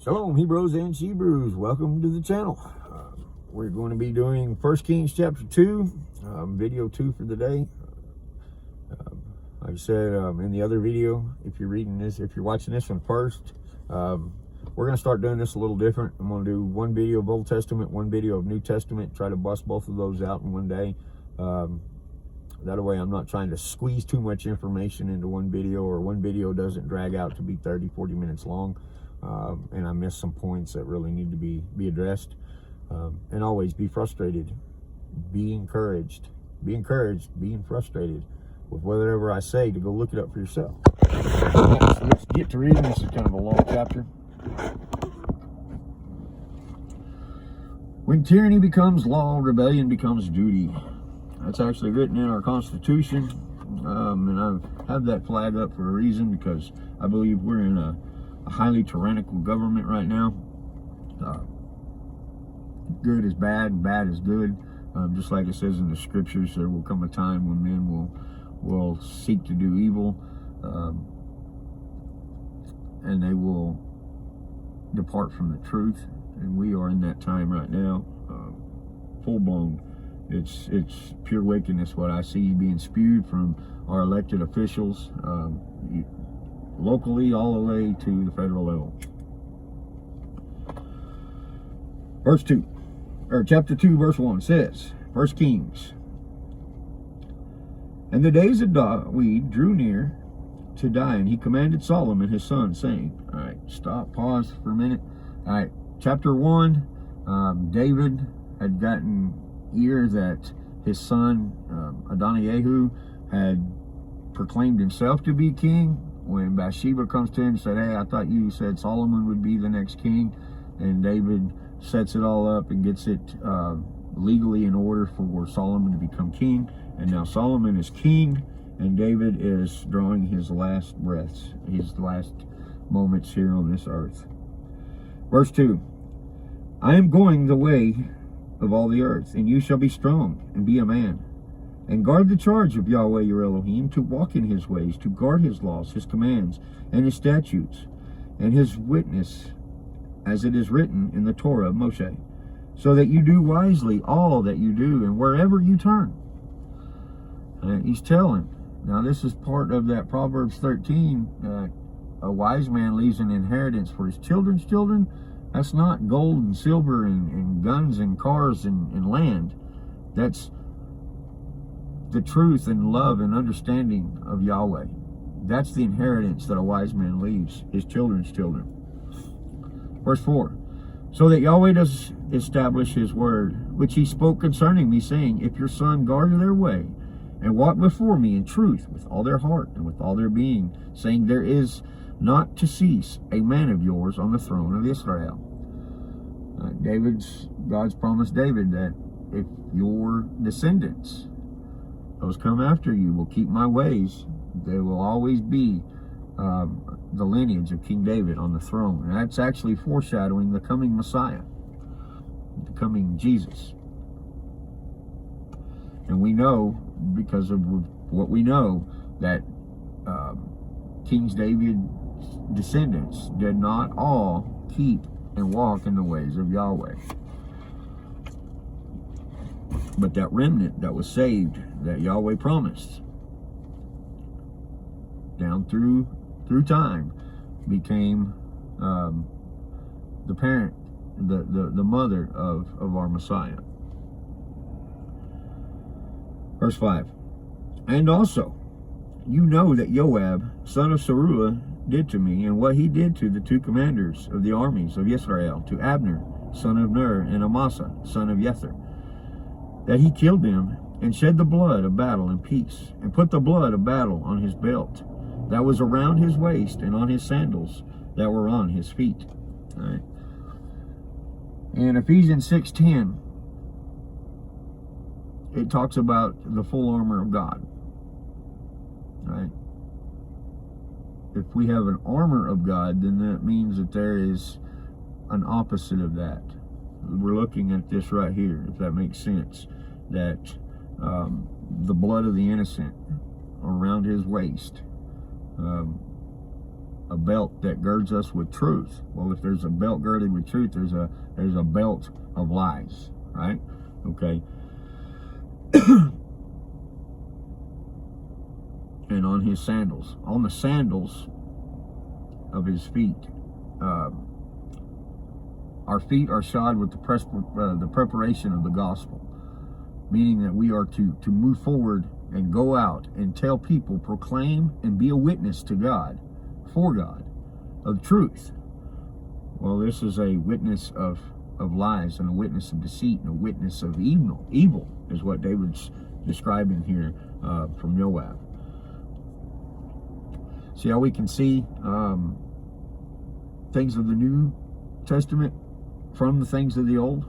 Shalom, Hebrews and Shebrews. Welcome to the channel. We're going to be doing 1Kings chapter 2, video 2 for the day. Like I said in the other video, if you're watching this one first, we're going to start doing this a little different. I'm going to do one video of Old Testament, one video of New Testament, try to bust both of those out in one day. That way I'm not trying to squeeze too much information into one video, or one video doesn't drag out to be 30-40 minutes long. And I missed some points that really need to be addressed. And always be frustrated, be encouraged, being frustrated with whatever I say, to go look it up for yourself. So let's get to reading. This is kind of a long chapter. When tyranny becomes law, rebellion becomes duty. That's actually written in our Constitution, and I have that flag up for a reason, because I believe we're in a highly tyrannical government right now. Good is bad, bad is good. Just like it says in the scriptures, there will come a time when men will seek to do evil, and they will depart from the truth. And we are in that time right now, full blown. It's pure wickedness what I see being spewed from our elected officials, locally all the way to the federal level. Chapter 2, verse 1 says, 1 Kings. And the days of David drew near to die, and he commanded Solomon his son, saying, all right, stop, pause for a minute. All right, chapter 1, David had gotten ear that his son Adoniyahu had proclaimed himself to be king. When Bathsheba comes to him and said, hey, I thought you said Solomon would be the next king. And David sets it all up and gets it legally in order for Solomon to become king. And now Solomon is king, and David is drawing his last breaths, his last moments here on this earth. Verse 2, I am going the way of all the earth, and you shall be strong and be a man, and guard the charge of Yahweh your Elohim, to walk in his ways, to guard his laws, his commands, and his statutes, and his witness, as it is written in the Torah of Moshe, so that you do wisely all that you do, and wherever you turn. He's telling. Now this is part of that Proverbs 13, a wise man leaves an inheritance for his children's children. That's not gold and silver and guns and cars and land. That's the truth and love and understanding of Yahweh. That's the inheritance that a wise man leaves his children's children. Verse 4, so that Yahweh does establish his word, which he spoke concerning me, saying, if your son guard their way, and walk before me in truth with all their heart and with all their being, saying, there is not to cease a man of yours on the throne of Israel. God's promised David that if your descendants, those come after you, will keep my ways, there will always be the lineage of King David on the throne. And that's actually foreshadowing the coming Messiah, the coming Jesus. And we know, because of what we know, that King David's descendants did not all keep and walk in the ways of Yahweh. But that remnant that was saved, that Yahweh promised, down through time, became the parent, the mother of our Messiah. Verse 5, and also you know that Joab, son of Zeruiah, did to me, and what he did to the two commanders of the armies of Israel, to Abner, son of Ner, and Amasa, son of Jether, that he killed them, and shed the blood of battle in peace, and put the blood of battle on his belt that was around his waist, and on his sandals that were on his feet. All right. In Ephesians 6:10, it talks about the full armor of God. Right? If we have an armor of God, then that means that there is an opposite of that. We're looking at this right here, if that makes sense, that the blood of the innocent around his waist, a belt that girds us with truth. Well, if there's a belt girded with truth, there's a belt of lies, right? Okay. And on his sandals, on the sandals of his feet, our feet are shod with the preparation of the gospel, meaning that we are to move forward and go out and tell people, proclaim and be a witness to God, for God, of truth. Well, this is a witness of lies, and a witness of deceit, and a witness of evil. Evil is what David's describing here from Joab. See how we can see things of the New Testament from the things of the Old?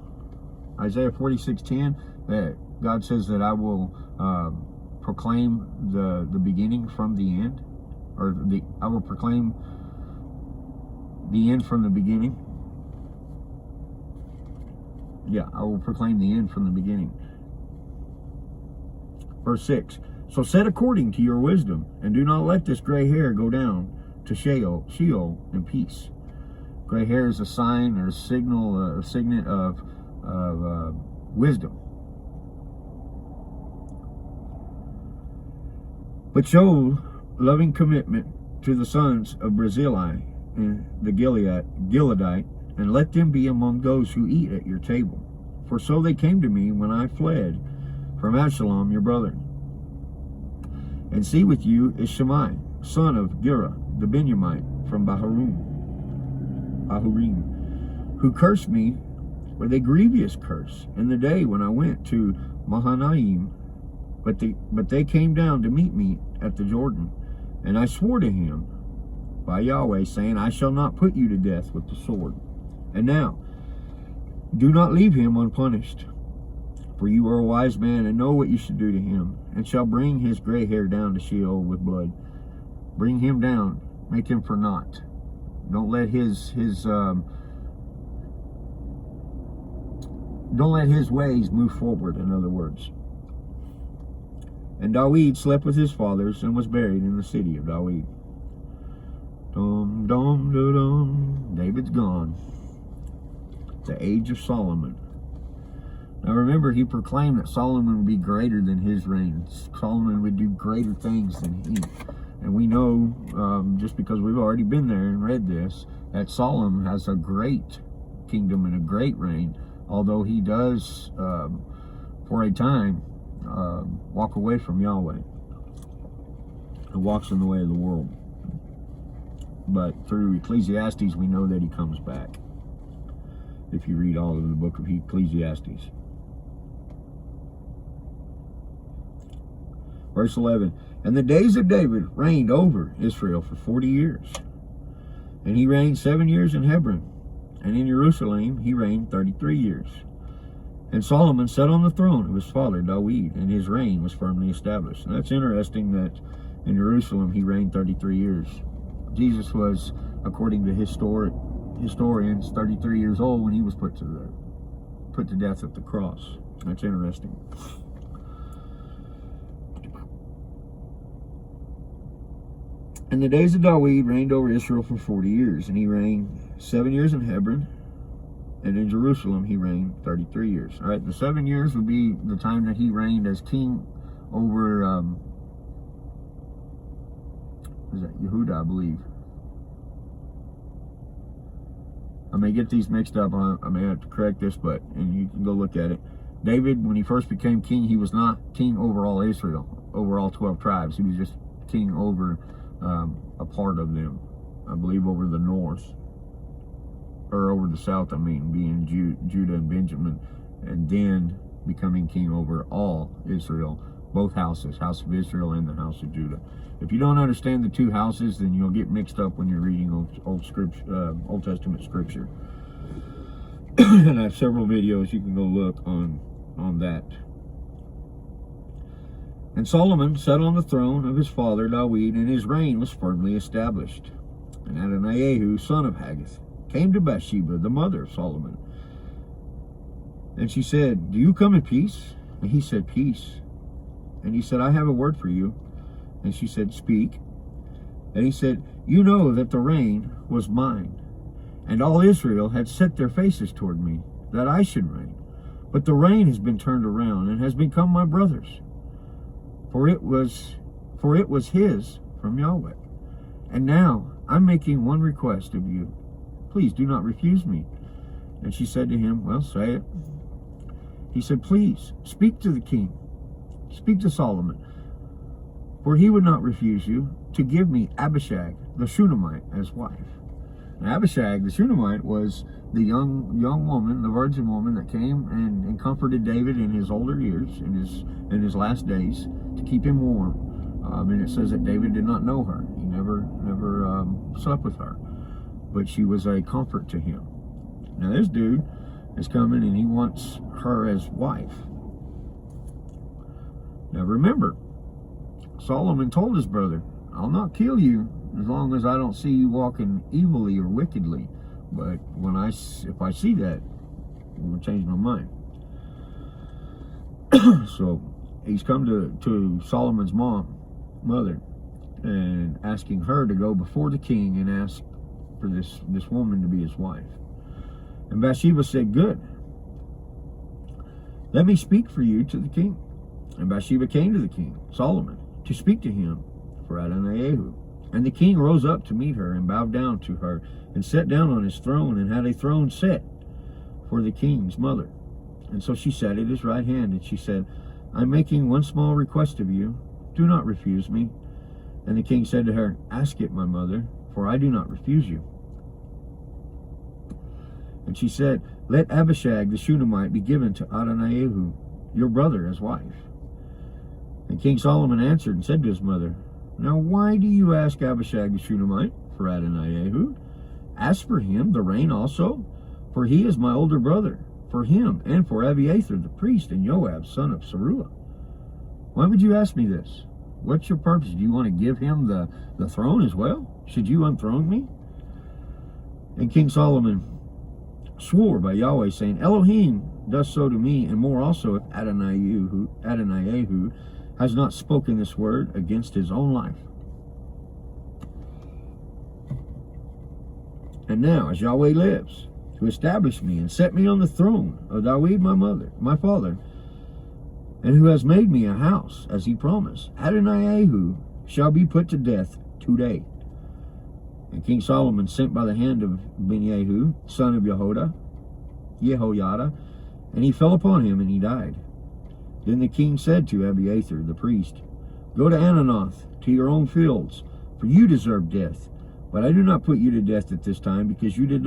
Isaiah 46:10, that God says that I will proclaim the beginning from the end, or I will proclaim the end from the beginning. Yeah, I will proclaim the end from the beginning. Verse 6, so set according to your wisdom, and do not let this gray hair go down to Sheol in peace. Gray hair is a sign or a signal, a signet of wisdom. But show loving commitment to the sons of Barzillai and the Gileadite, and let them be among those who eat at your table. For so they came to me when I fled from Absalom your brother. And see with you is Shimei, son of Gera, the Benjamite, from Bahurim, who cursed me with a grievous curse in the day when I went to Mahanaim. But they came down to meet me at the Jordan, and I swore to him by Yahweh, saying, I shall not put you to death with the sword. And now, do not leave him unpunished, for you are a wise man and know what you should do to him, and shall bring his gray hair down to Sheol with blood. Bring him down, make him for naught. Don't let his ways move forward, in other words. And David slept with his fathers and was buried in the city of David. Dum, dum, dum, dum. David's gone. The age of Solomon. Now remember, he proclaimed that Solomon would be greater than his reign. Solomon would do greater things than he. And we know, just because we've already been there and read this, that Solomon has a great kingdom and a great reign, although he does, for a time, walk away from Yahweh and walks in the way of the world. But through Ecclesiastes, we know that he comes back, if you read all of the book of Ecclesiastes. Verse 11, and the days of David reigned over Israel for 40 years. And he reigned 7 years in Hebron, and in Jerusalem he reigned 33 years. And Solomon sat on the throne of his father David, and his reign was firmly established. And that's interesting that in Jerusalem he reigned 33 years. Jesus was, according to historians, 33 years old when he was put to death at the cross. That's interesting. And the days of David reigned over Israel for 40 years, and he reigned 7 years in Hebron, and in Jerusalem he reigned 33 years. All right, the 7 years would be the time that he reigned as king over, is that Yehuda, I believe. I may get these mixed up. I may have to correct this, and you can go look at it. David, when he first became king, he was not king over all Israel, over all 12 tribes. He was just king over a part of them. I believe over the north, or over the south, I mean, being Judah and Benjamin, and then becoming king over all Israel, both houses, house of Israel and the house of Judah. If you don't understand the two houses, then you'll get mixed up when you're reading Old Testament scripture. And I have several videos you can go look on that. And Solomon sat on the throne of his father David, and his reign was firmly established. And Adoniah, son of Haggith, came to Bathsheba, the mother of Solomon. And she said, do you come in peace? And he said, peace. And he said, I have a word for you. And she said, speak. And he said, You know that the reign was mine, and all Israel had set their faces toward me, that I should reign. But the reign has been turned around, and has become my brother's. For it was his from Yahweh. And now I'm making one request of you. Please do not refuse me. And she said to him, well, say it. He said, please, speak to the king. Speak to Solomon. For he would not refuse you to give me Abishag, the Shunammite, as wife. And Abishag, the Shunammite, was the young woman, the virgin woman that came and comforted David in his older years, in his last days, to keep him warm. And it says that David did not know her. He never slept with her. But she was a comfort to him. Now this dude is coming and he wants her as wife. Now remember, Solomon told his brother, I'll not kill you as long as I don't see you walking evilly or wickedly. But if I see that, I'm going to change my mind. So he's come to Solomon's mother, and asking her to go before the king and ask for this woman to be his wife. And Bathsheba said, good. Let me speak for you to the king. And Bathsheba came to the king, Solomon, to speak to him for Adonai-Jehu. And the king rose up to meet her and bowed down to her and sat down on his throne and had a throne set for the king's mother. And so she sat at his right hand, and she said, I'm making one small request of you. Do not refuse me. And the king said to her, ask it, my mother, for I do not refuse you. And she said, let Abishag the Shunammite be given to Adonai-Jehu, your brother, as wife. And King Solomon answered and said to his mother, now why do you ask Abishag the Shunammite for Adonai-Jehu? Ask for him the reign also, for he is my older brother, for him and for Abiathar the priest and Joab son of Zeruiah. Why would you ask me this? What's your purpose? Do you want to give him the throne as well? Should you enthrone me? And King Solomon swore by Yahweh, saying, Elohim does so to me, and more also, if Adonai-Jehu has not spoken this word against his own life. And now, as Yahweh lives, who established me and set me on the throne of David my father, and who has made me a house, as he promised, Adonai-Jehu shall be put to death today. And King Solomon sent by the hand of Ben-Jehu, son of Jehoiada, and he fell upon him, and he died. Then the king said to Abiathar the priest, go to Ananoth, to your own fields, for you deserve death. But I do not put you to death at this time, because you did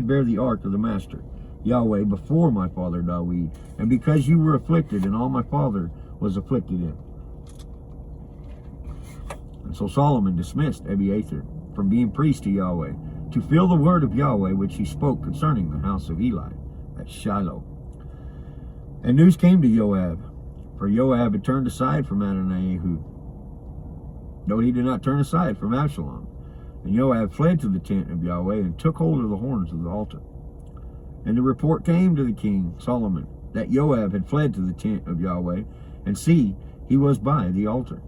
bear the ark of the master, Yahweh, before my father David, and because you were afflicted, and all my father was afflicted in. And so Solomon dismissed Abiathar from being priest to Yahweh, to fill the word of Yahweh which he spoke concerning the house of Eli at Shiloh. And news came to Joab, for Joab had turned aside from Adonai-Jehu, though he did not turn aside from Absalom. And Joab fled to the tent of Yahweh and took hold of the horns of the altar. And the report came to the king Solomon that Joab had fled to the tent of Yahweh, and see, he was by the altar.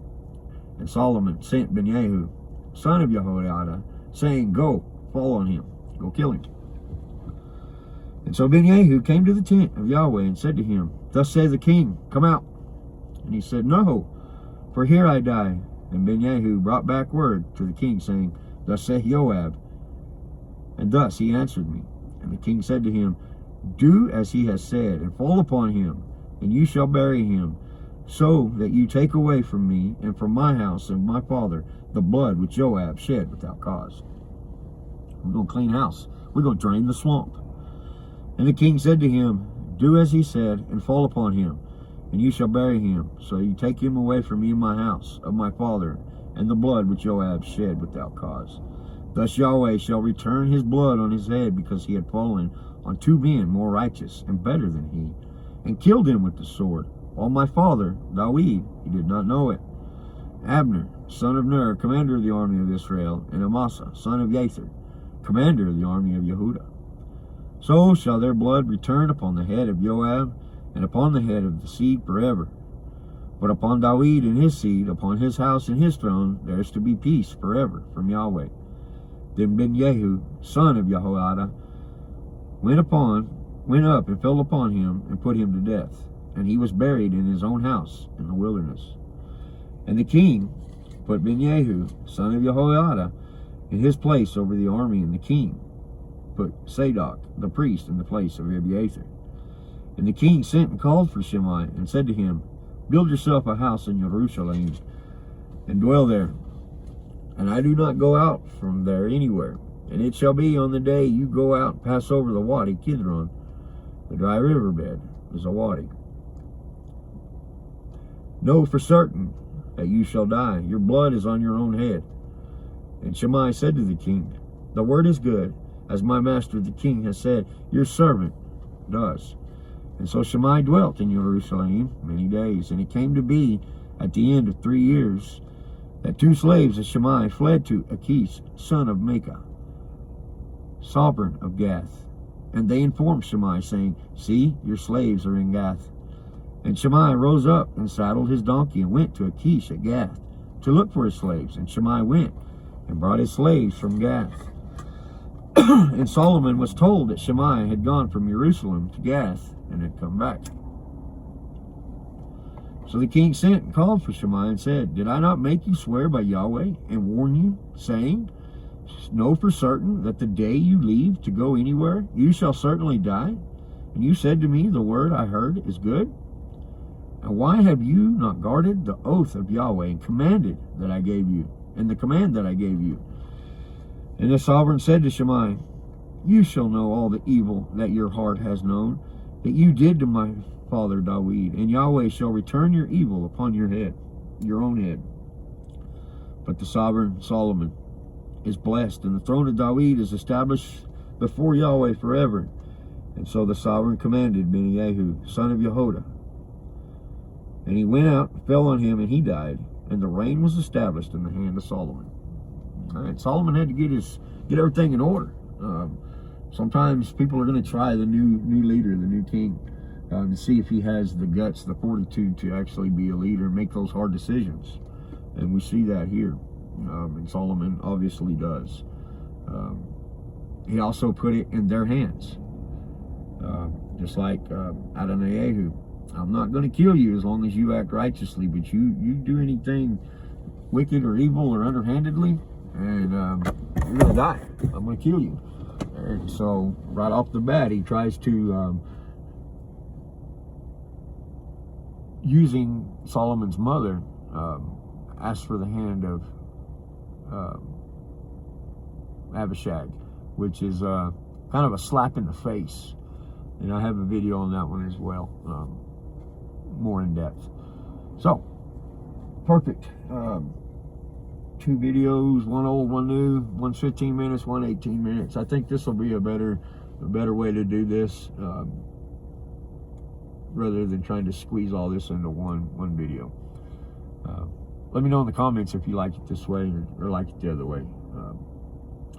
And Solomon sent Ben-Jehu, son of Jehoiada, saying, go, fall on him, go kill him. And so Ben-Jehu came to the tent of Yahweh and said to him, thus saith the king, come out. And he said, no, for here I die. And Ben-Jehu brought back word to the king, saying, thus saith Joab. And thus he answered me. And the king said to him, do as he has said, and fall upon him, and you shall bury him, so that you take away from me and from my house and my father the blood which Joab shed without cause. We're going to clean house. We're going to drain the swamp. And the king said to him, do as he said, and fall upon him, and you shall bury him, so you take him away from me and my house of my father, and the blood which Joab shed without cause. Thus Yahweh shall return his blood on his head, because he had fallen on two men more righteous and better than he, and killed him with the sword, while my father, David, he did not know it. Abner, son of Ner, commander of the army of Israel, and Amasa, son of Yether, commander of the army of Yehuda. So shall their blood return upon the head of Joab, and upon the head of the seed forever. But upon David and his seed, upon his house and his throne, there is to be peace forever from Yahweh. Then Ben-Yehu, son of Jehoiada, went up and fell upon him and put him to death. And he was buried in his own house in the wilderness. And the king put Ben-Yehu, son of Jehoiada, in his place over the army, and the king put Zadok, the priest, in the place of Abiathar. And the king sent and called for Shimei, and said to him, Build yourself a house in Jerusalem, and dwell there, and I do not go out from there anywhere. And it shall be on the day you go out and pass over the Wadi Kidron, the dry riverbed is a wadi. Know for certain that you shall die. Your blood is on your own head. And Shimei said to the king, The word is good, as my master the king has said, your servant does. And so Shimei dwelt in Jerusalem many days. And it came to be at the end of 3 years that 2 slaves of Shimei fled to Achish, son of Maacah, sovereign of Gath. And they informed Shimei, saying, See, your slaves are in Gath. And Shimei rose up and saddled his donkey and went to Achish at Gath to look for his slaves. And Shimei went and brought his slaves from Gath. And Solomon was told that Shimei had gone from Jerusalem to Gath and had come back. So the king sent and called for Shimei and said, Did I not make you swear by Yahweh and warn you, saying, Know for certain that the day you leave to go anywhere, you shall certainly die? And you said to me, The word I heard is good. And why have you not guarded the oath of Yahweh and commanded that I gave you, and the command that I gave you? And the sovereign said to Shimei, You shall know all the evil that your heart has known, that you did to my father David, and Yahweh shall return your evil upon your head, your own head. But the sovereign Solomon is blessed, and the throne of David is established before Yahweh forever. And so the sovereign commanded Ben-Yehu, son of Jehoiada. And he went out, fell on him, and he died. And the reign was established in the hand of Solomon. All right, Solomon had to get everything in order. Sometimes people are going to try the new leader, the new king, to see if he has the guts, the fortitude to actually be a leader and make those hard decisions. And we see that here. And Solomon obviously does. He also put it in their hands. Just like Adonai, I'm not going to kill you as long as you act righteously, but you do anything wicked or evil or underhandedly, and you're going to die. I'm going to kill you. And so right off the bat, he tries to, using Solomon's mother, ask for the hand of Abishag, which is kind of a slap in the face. And I have a video on that one as well, more in depth. So, perfect. 2 videos, one old, one new, one's 15 minutes, one 18 minutes. I think this will be a better way to do this, rather than trying to squeeze all this into one video. Let me know in the comments if you like it this way or like it the other way.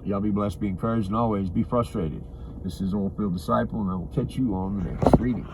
Y'all be blessed, be encouraged, and always be frustrated. This is Oilfield Disciple, and I will catch you on the next reading.